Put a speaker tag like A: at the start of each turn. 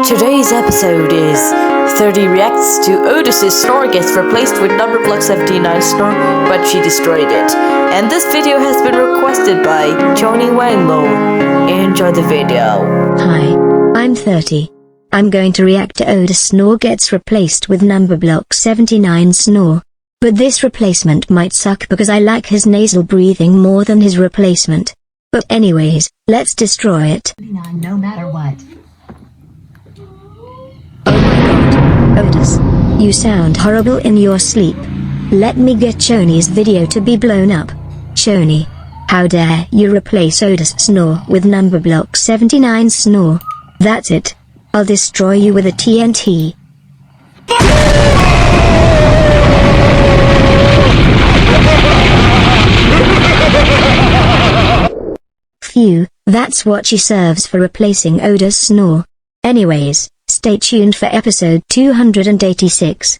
A: Today's episode is 30 reacts to Odus's snore gets replaced with number block 79's snore, but she destroyed it. And this video has been requested by Joni Wanglo. Enjoy the video.
B: Hi, I'm 30. I'm going to react to Odus snore gets replaced with number block 79 snore. But this replacement might suck because I like his nasal breathing more than his replacement. But anyways, let's destroy it.
C: No matter what.
B: Oh my god, Odus. You sound horrible in your sleep. Let me get Choni's video to be blown up. Choni, how dare you replace Odus snore with number block 79 snore. That's it. I'll destroy you with a TNT. Phew, that's what she serves for replacing Odus snore. Anyways, stay tuned for episode 286.